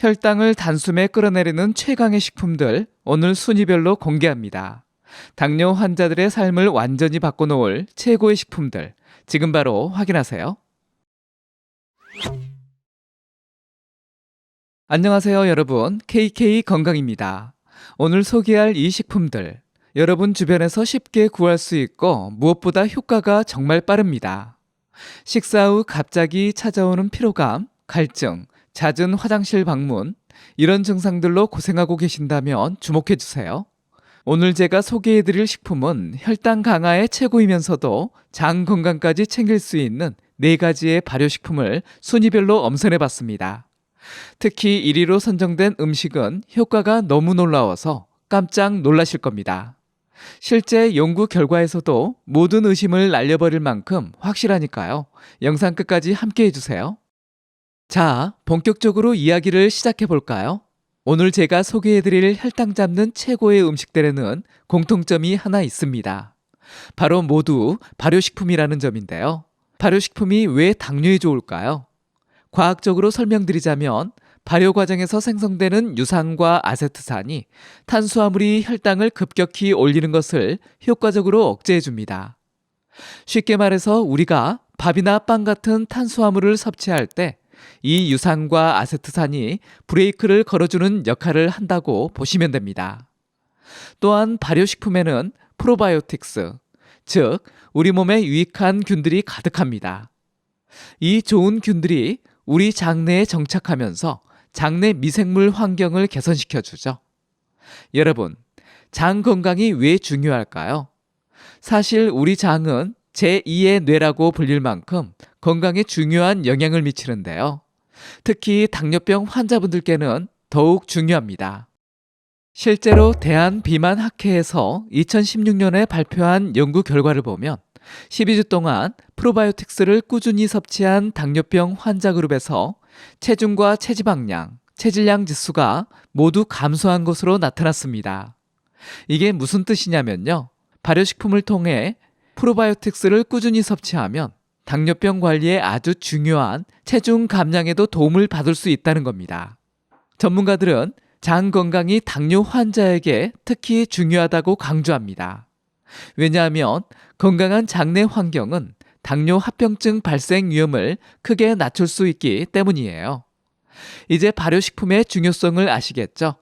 혈당을 단숨에 끌어내리는 최강의 식품들 오늘 순위별로 공개합니다. 당뇨 환자들의 삶을 완전히 바꿔놓을 최고의 식품들 지금 바로 확인하세요. 안녕하세요 여러분, KK 건강입니다. 오늘 소개할 이 식품들 여러분 주변에서 쉽게 구할 수 있고 무엇보다 효과가 정말 빠릅니다. 식사 후 갑자기 찾아오는 피로감, 갈증, 잦은 화장실 방문 이런 증상들로 고생하고 계신다면 주목해주세요. 오늘 제가 소개해드릴 식품은 혈당 강화에 최고이면서도 장 건강까지 챙길 수 있는 4가지의 발효식품을 순위별로 엄선해봤습니다. 특히 1위로 선정된 음식은 효과가 너무 놀라워서 깜짝 놀라실 겁니다. 실제 연구 결과에서도 모든 의심을 날려버릴 만큼 확실하니까요. 영상 끝까지 함께 해주세요. 자, 본격적으로 이야기를 시작해볼까요? 오늘 제가 소개해드릴 혈당 잡는 최고의 음식들에는 공통점이 하나 있습니다. 바로 모두 발효식품이라는 점인데요. 발효식품이 왜 당뇨에 좋을까요? 과학적으로 설명드리자면 발효 과정에서 생성되는 유산과 아세트산이 탄수화물이 혈당을 급격히 올리는 것을 효과적으로 억제해줍니다. 쉽게 말해서 우리가 밥이나 빵 같은 탄수화물을 섭취할 때 이 유산과 아세트산이 브레이크를 걸어주는 역할을 한다고 보시면 됩니다. 또한 발효식품에는 프로바이오틱스, 즉 우리 몸에 유익한 균들이 가득합니다. 이 좋은 균들이 우리 장내에 정착하면서 장내 미생물 환경을 개선시켜주죠. 여러분, 장 건강이 왜 중요할까요? 사실 우리 장은 제2의 뇌라고 불릴 만큼 건강에 중요한 영향을 미치는데요. 특히 당뇨병 환자분들께는 더욱 중요합니다. 실제로 대한비만학회에서 2016년에 발표한 연구 결과를 보면 12주 동안 프로바이오틱스를 꾸준히 섭취한 당뇨병 환자 그룹에서 체중과 체지방량, 체질량 지수가 모두 감소한 것으로 나타났습니다. 이게 무슨 뜻이냐면요. 발효식품을 통해 프로바이오틱스를 꾸준히 섭취하면 당뇨병 관리에 아주 중요한 체중 감량에도 도움을 받을 수 있다는 겁니다. 전문가들은 장 건강이 당뇨 환자에게 특히 중요하다고 강조합니다. 왜냐하면 건강한 장내 환경은 당뇨 합병증 발생 위험을 크게 낮출 수 있기 때문이에요. 이제 발효식품의 중요성을 아시겠죠?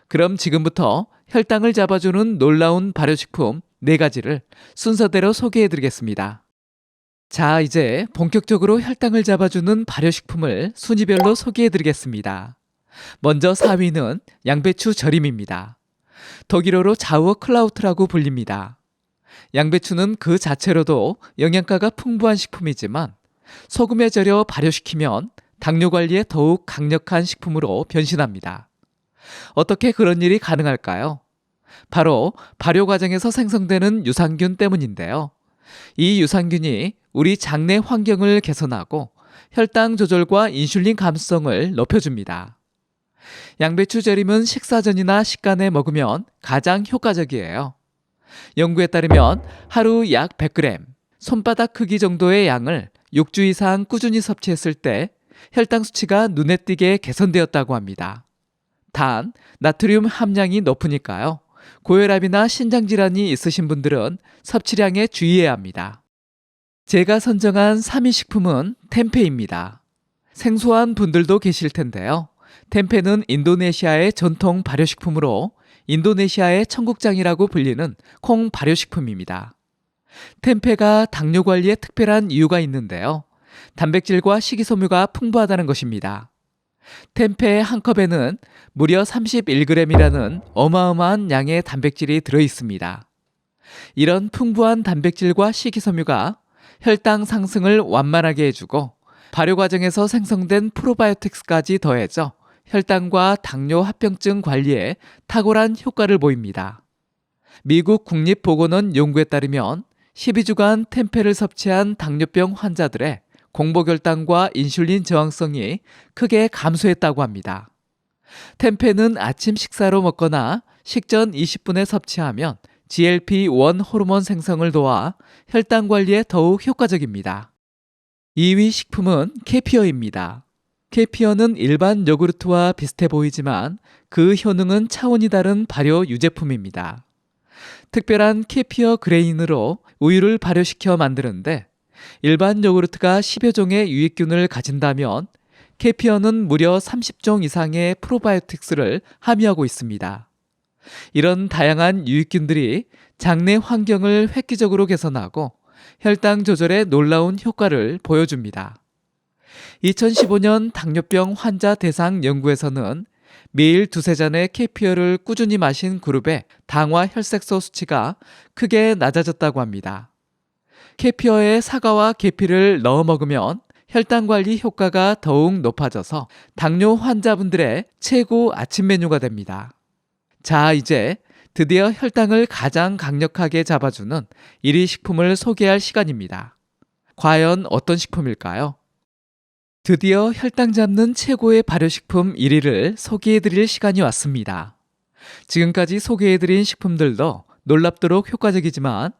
그럼 지금부터 혈당을 잡아주는 놀라운 발효식품 4가지를 순서대로 소개해드리겠습니다. 자, 이제 본격적으로 혈당을 잡아주는 발효식품을 순위별로 소개해드리겠습니다. 먼저 4위는 양배추 절임입니다. 독일어로 자우어클라우트라고 불립니다. 양배추는 그 자체로도 영양가가 풍부한 식품이지만 소금에 절여 발효시키면 당뇨 관리에 더욱 강력한 식품으로 변신합니다. 어떻게 그런 일이 가능할까요? 바로 발효 과정에서 생성되는 유산균 때문인데요. 이 유산균이 우리 장내 환경을 개선하고 혈당 조절과 인슐린 감수성을 높여줍니다. 양배추 절임은 식사 전이나 식간에 먹으면 가장 효과적이에요. 연구에 따르면 하루 약 100g, 손바닥 크기 정도의 양을 6주 이상 꾸준히 섭취했을 때 혈당 수치가 눈에 띄게 개선되었다고 합니다. 단, 나트륨 함량이 높으니까요. 고혈압이나 신장질환이 있으신 분들은 섭취량에 주의해야 합니다. 제가 선정한 3위 식품은 템페입니다. 생소한 분들도 계실 텐데요. 템페는 인도네시아의 전통 발효식품으로 인도네시아의 청국장이라고 불리는 콩 발효식품입니다. 템페가 당뇨 관리에 특별한 이유가 있는데요. 단백질과 식이섬유가 풍부하다는 것입니다. 템페 한 컵에는 무려 31g이라는 어마어마한 양의 단백질이 들어있습니다. 이런 풍부한 단백질과 식이섬유가 혈당 상승을 완만하게 해주고 발효 과정에서 생성된 프로바이오틱스까지 더해져 혈당과 당뇨 합병증 관리에 탁월한 효과를 보입니다. 미국 국립보건원 연구에 따르면 12주간 템페를 섭취한 당뇨병 환자들의 공복혈당과 인슐린 저항성이 크게 감소했다고 합니다. 템페는 아침 식사로 먹거나 식전 20분에 섭취하면 GLP-1 호르몬 생성을 도와 혈당 관리에 더욱 효과적입니다. 2위 식품은 캐피어입니다. 케피어는 일반 요구르트와 비슷해 보이지만 그 효능은 차원이 다른 발효 유제품입니다. 특별한 케피어 그레인으로 우유를 발효시켜 만드는데 일반 요구르트가 10여 종의 유익균을 가진다면 케피어는 무려 30종 이상의 프로바이오틱스를 함유하고 있습니다. 이런 다양한 유익균들이 장내 환경을 획기적으로 개선하고 혈당 조절에 놀라운 효과를 보여줍니다. 2015년 당뇨병 환자 대상 연구에서는 매일 두세 잔의 케피어를 꾸준히 마신 그룹의 당화 혈색소 수치가 크게 낮아졌다고 합니다. 케피어에 사과와 계피를 넣어 먹으면 혈당 관리 효과가 더욱 높아져서 당뇨 환자분들의 최고 아침 메뉴가 됩니다. 자, 이제 드디어 혈당을 가장 강력하게 잡아주는 1위 식품을 소개할 시간입니다. 과연 어떤 식품일까요? 드디어 혈당 잡는 최고의 발효식품 1위를 소개해드릴 시간이 왔습니다. 지금까지 소개해드린 식품들도 놀랍도록 효과적이지만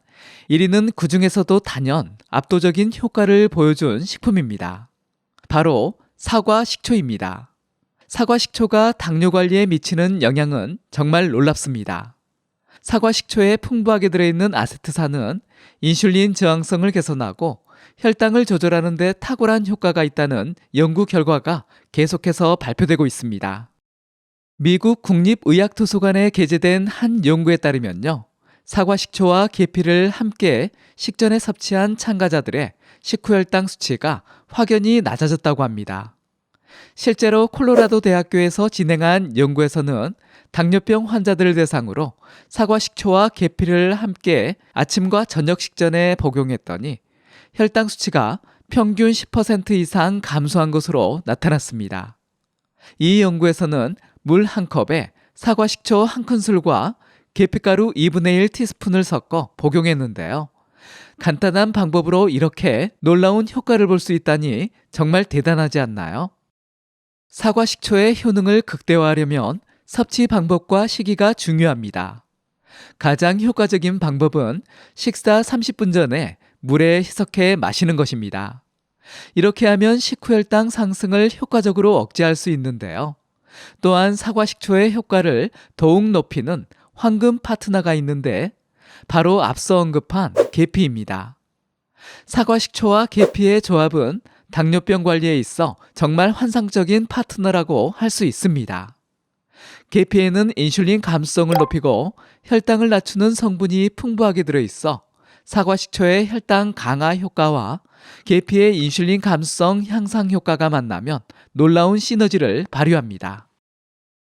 1위는 그 중에서도 단연 압도적인 효과를 보여준 식품입니다. 바로 사과 식초입니다. 사과 식초가 당뇨 관리에 미치는 영향은 정말 놀랍습니다. 사과 식초에 풍부하게 들어있는 아세트산은 인슐린 저항성을 개선하고 혈당을 조절하는 데 탁월한 효과가 있다는 연구 결과가 계속해서 발표되고 있습니다. 미국 국립의학도서관에 게재된 한 연구에 따르면요. 사과 식초와 계피를 함께 식전에 섭취한 참가자들의 식후 혈당 수치가 확연히 낮아졌다고 합니다. 실제로 콜로라도 대학교에서 진행한 연구에서는 당뇨병 환자들을 대상으로 사과 식초와 계피를 함께 아침과 저녁 식전에 복용했더니 혈당 수치가 평균 10% 이상 감소한 것으로 나타났습니다. 이 연구에서는 물 한 컵에 사과 식초 한 큰술과 계피가루 2분의 1 티스푼을 섞어 복용했는데요. 간단한 방법으로 이렇게 놀라운 효과를 볼 수 있다니 정말 대단하지 않나요? 사과 식초의 효능을 극대화하려면 섭취 방법과 시기가 중요합니다. 가장 효과적인 방법은 식사 30분 전에 물에 희석해 마시는 것입니다. 이렇게 하면 식후 혈당 상승을 효과적으로 억제할 수 있는데요. 또한 사과 식초의 효과를 더욱 높이는 황금 파트너가 있는데 바로 앞서 언급한 계피입니다. 사과 식초와 계피의 조합은 당뇨병 관리에 있어 정말 환상적인 파트너라고 할 수 있습니다. 계피에는 인슐린 감수성을 높이고 혈당을 낮추는 성분이 풍부하게 들어있어 사과 식초의 혈당 강화 효과와 계피의 인슐린 감수성 향상 효과가 만나면 놀라운 시너지를 발휘합니다.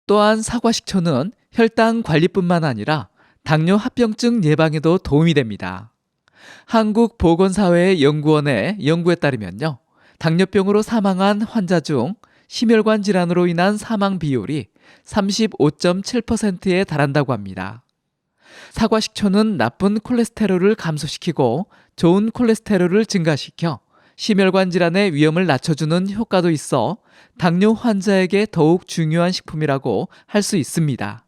또한 사과 식초는 혈당 관리뿐만 아니라 당뇨 합병증 예방에도 도움이 됩니다. 한국보건사회연구원의 연구에 따르면요. 당뇨병으로 사망한 환자 중 심혈관 질환으로 인한 사망 비율이 35.7%에 달한다고 합니다. 사과 식초는 나쁜 콜레스테롤을 감소시키고 좋은 콜레스테롤을 증가시켜 심혈관 질환의 위험을 낮춰주는 효과도 있어 당뇨 환자에게 더욱 중요한 식품이라고 할 수 있습니다.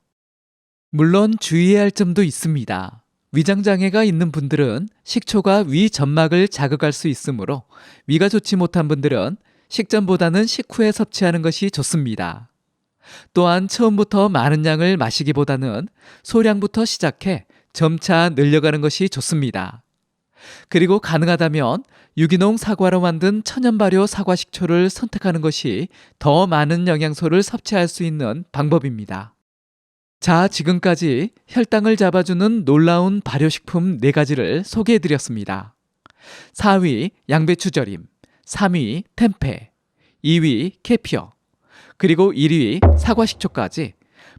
물론 주의해야 할 점도 있습니다. 위장장애가 있는 분들은 식초가 위 점막을 자극할 수 있으므로 위가 좋지 못한 분들은 식전보다는 식후에 섭취하는 것이 좋습니다. 또한 처음부터 많은 양을 마시기보다는 소량부터 시작해 점차 늘려가는 것이 좋습니다. 그리고 가능하다면 유기농 사과로 만든 천연 발효 사과 식초를 선택하는 것이 더 많은 영양소를 섭취할 수 있는 방법입니다. 자, 지금까지 혈당을 잡아주는 놀라운 발효식품 4가지를 소개해드렸습니다. 4위 양배추절임, 3위 템페, 2위 캐피어, 그리고 1위 사과식초까지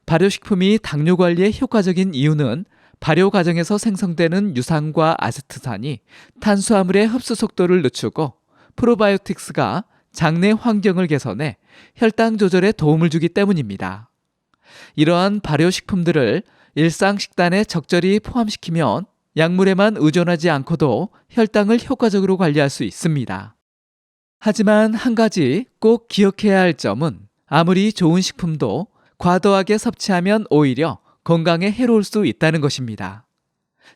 발효식품이 당뇨 관리에 효과적인 이유는 발효 과정에서 생성되는 유산과 아세트산이 탄수화물의 흡수 속도를 늦추고 프로바이오틱스가 장내 환경을 개선해 혈당 조절에 도움을 주기 때문입니다. 이러한 발효식품들을 일상 식단에 적절히 포함시키면 약물에만 의존하지 않고도 혈당을 효과적으로 관리할 수 있습니다. 하지만 한 가지 꼭 기억해야 할 점은 아무리 좋은 식품도 과도하게 섭취하면 오히려 건강에 해로울 수 있다는 것입니다.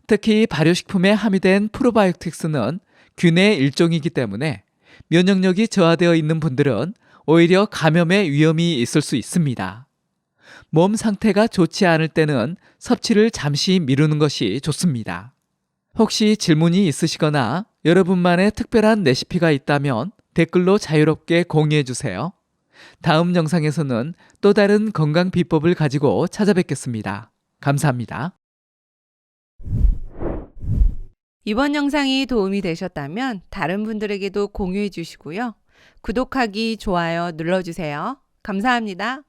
특히 발효식품에 함유된 프로바이오틱스는 균의 일종이기 때문에 면역력이 저하되어 있는 분들은 오히려 감염의 위험이 있을 수 있습니다. 몸 상태가 좋지 않을 때는 섭취를 잠시 미루는 것이 좋습니다. 혹시 질문이 있으시거나 여러분만의 특별한 레시피가 있다면 댓글로 자유롭게 공유해 주세요. 다음 영상에서는 또 다른 건강 비법을 가지고 찾아뵙겠습니다. 감사합니다. 이번 영상이 도움이 되셨다면 다른 분들에게도 공유해 주시고요. 구독하기, 좋아요 눌러주세요. 감사합니다.